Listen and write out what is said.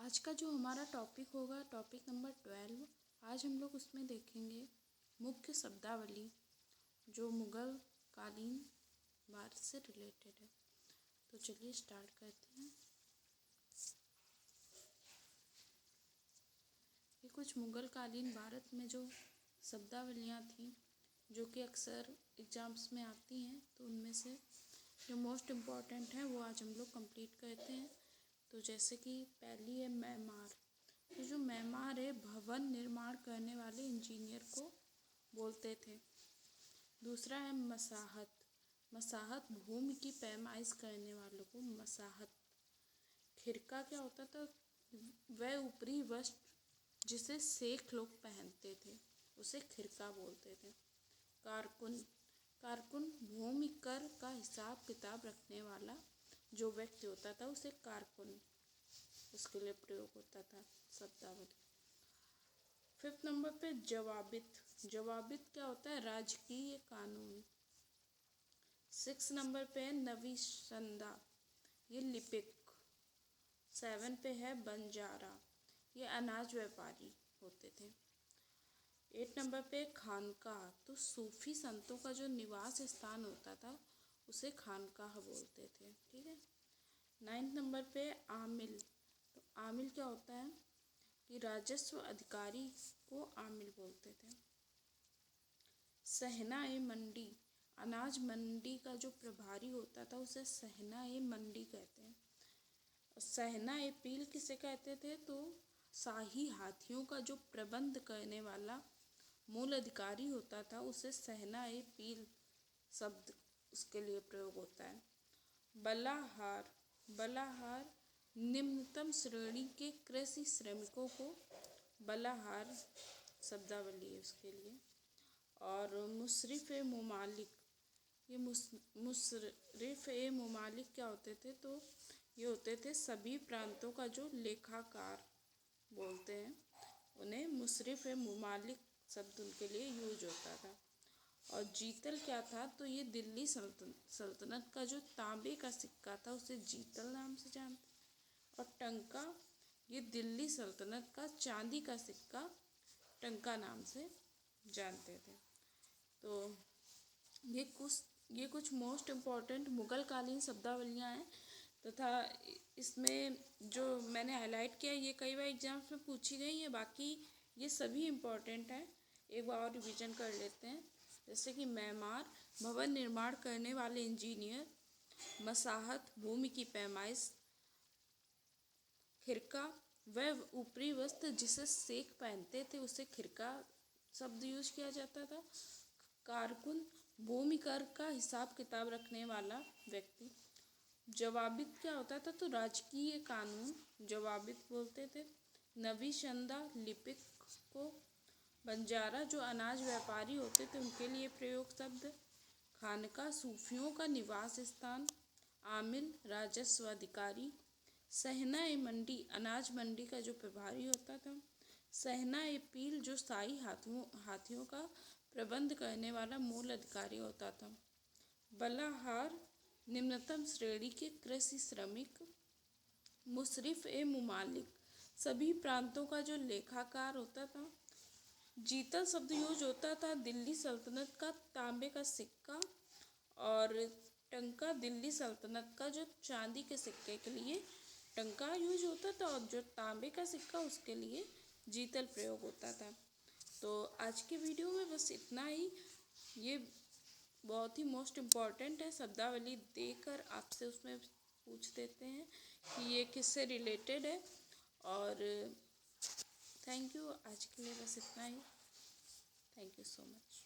आज का जो हमारा टॉपिक होगा टॉपिक नंबर 12। आज हम लोग उसमें देखेंगे मुख्य शब्दावली जो मुगल कालीन भारत से रिलेटेड है। तो चलिए स्टार्ट करते हैं। ये कुछ मुगल कालीन भारत में जो शब्दावलियाँ थी जो कि अक्सर एग्जाम्स में आती हैं, तो उनमें से जो मोस्ट इम्पॉर्टेंट है वो आज हम लोग कंप्लीट करते हैं। तो जैसे कि पहली है मैमार। तो जो मैमार है भवन निर्माण करने वाले इंजीनियर को बोलते थे। दूसरा है मसाहत। मसाहत भूमि की पैमाइश करने वालों को मसाहत। खिरका क्या होता था? वह ऊपरी वस्त्र जिसे शेख लोग पहनते थे उसे खिरका बोलते थे। कारकुन। कारकुन भूमि कर का हिसाब किताब रखने वाला जो व्यक्ति होता था उसे कारकुन उसके लिए प्रयोग होता था शब्दावली। 5th नंबर पे जवाबित। जवाबित क्या होता है? राजकीय कानून। 6 नंबर पे है नवीशंदा, ये लिपिक। 7 पे है बंजारा, ये अनाज व्यापारी होते थे। 8 नंबर पे खानकाह, तो सूफी संतों का जो निवास स्थान होता था उसे खानकाह बोलते थे। ठीक है। 9th नंबर पे आमिल। तो आमिल क्या होता है कि राजस्व अधिकारी को आमिल बोलते थे। सहना-ए मंडी, अनाज मंडी का जो प्रभारी होता था उसे सहना-ए मंडी कहते हैं। सहना-ए पील किसे कहते थे? तो शाही हाथियों का जो प्रबंध करने वाला मूल अधिकारी होता था उसे सहना-ए पील शब्द उसके लिए प्रयोग होता है। बलाहार। बलाहार निम्नतम श्रेणी के कृषि श्रमिकों को बलाहार शब्दावली है उसके लिए। और मुशरिफ-ए-मुमालिक, ये मुशरिफ-ए-मुमालिक क्या होते थे? तो ये होते थे सभी प्रांतों का जो लेखाकार बोलते हैं, उन्हें मुशरिफ-ए-मुमालिक शब्द उनके लिए यूज होता था। और जीतल क्या था? तो ये दिल्ली सल्तनत का जो तांबे का सिक्का था उसे जीतल नाम से जानते। और टंका, ये दिल्ली सल्तनत का चांदी का सिक्का टंका नाम से जानते थे। तो ये कुछ मोस्ट इम्पॉर्टेंट मुगल कालीन शब्दावलियाँ हैं तथा इसमें जो मैंने हाईलाइट किया ये कई बार एग्जाम्स में पूछी गई है। बाकी ये सभी इम्पॉर्टेंट हैं, एक बार और रिवीजन कर लेते हैं। जैसे कि मैमार भवन निर्माण करने वाले इंजीनियर। मसाहत भूमि की पैमाइश। खिरका वह ऊपरी वस्त्र जिसे शेख पहनते थे उसे खिरका शब्द यूज किया जाता था। कारकुन भूमि कर का हिसाब किताब रखने वाला व्यक्ति। जवाबित क्या होता था? तो राजकीय कानून जवाबित बोलते थे। नवीशंदा लिपिक को। बंजारा जो अनाज व्यापारी होते थे उनके लिए प्रयोग शब्द। खानका सूफियों का निवास स्थान। आमिल राजस्व अधिकारी। सहना-ए-मंडी अनाज मंडी का जो प्रभारी होता था। सहना-ए-पील जो शाही हाथियों का प्रबंध करने वाला मूल अधिकारी होता था। बलाहार निम्नतम श्रेणी के कृषि श्रमिक। मुशरिफ-ए-मुमालिक सभी प्रांतों का जो लेखाकार होता था। जीतल शब्द यूज होता था दिल्ली सल्तनत का तांबे का सिक्का। और टंका दिल्ली सल्तनत का जो चांदी के सिक्के के लिए टंका यूज होता था और जो तांबे का सिक्का उसके लिए जीतल प्रयोग होता था। तो आज के वीडियो में बस इतना ही। ये बहुत ही मोस्ट इम्पॉर्टेंट है, शब्दावली देकर आपसे उसमें पूछ देते हैं कि ये किससे रिलेटेड है। और थैंक यू, आज के लिए बस इतना ही। Thank you so much.